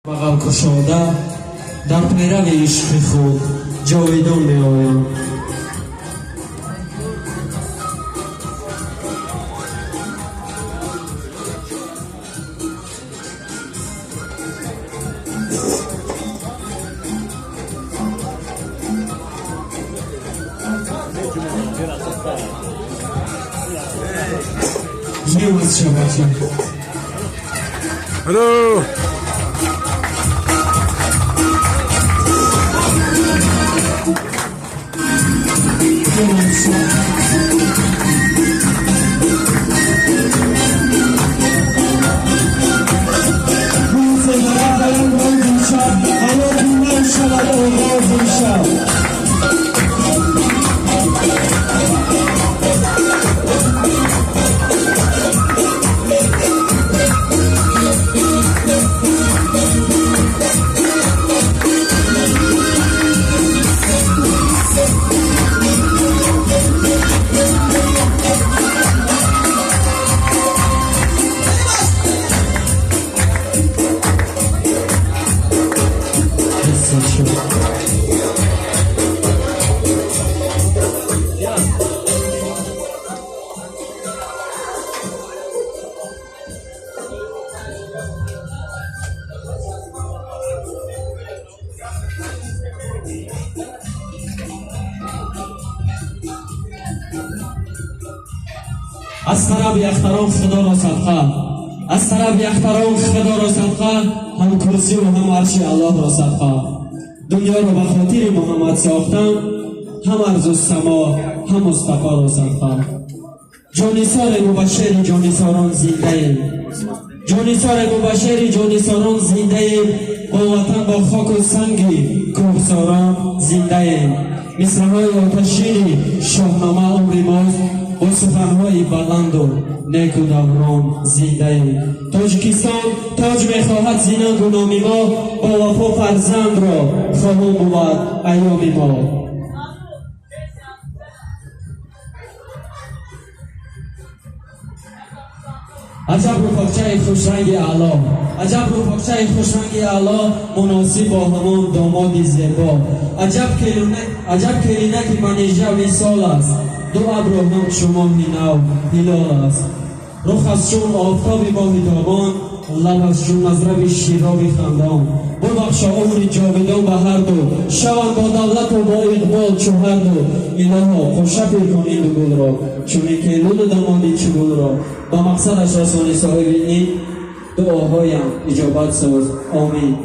بغل کشاده در پیرو عشق خود جاویدان می آیم. Hello. از طرف احترام خدا را صدقه، از طرف احترام خدا را صدقه، هم کرسی و هم عرش الله را صدقه. دنیا را به خاطر محمد ساختم، هم ارض و سما هم مصطفی را صدقه. جانثار مبشر جانثاران زنده ایم، جانثار مبشر جانثاران زنده ایم، با وطن با خاک و سنگ کوهساران زنده ایم. مصرع‌های آتشین شاهنامه عمر ماست، با سخنهای بلند و نیک و دوران زنده ایم. تاجیکستان تاج میخواهد زینند و نام ما، با وفا فرزند را خواهان بود ایام ما. عجب رفاقچه خوشرنگ اعلی، عجب رفاقچه خوشرنگ اعلی، مناسب با همان داماد زیبا. عجب کلینک منیژه وصال است، دو ابر هم شما نو هلال است. رخ از چون آفتاب ماه تابان، لب از چون مضرب شیراب خندان. ببخشا عمر جاودان به هر دو، شوند با دولت و با اقبال چو هر دو. الها خوشه پیر کن این گل را، چونین که لول دماندی چو گل را. با مقصدش رسانی صاحب این دعاهایم اجابت ساز. آمین.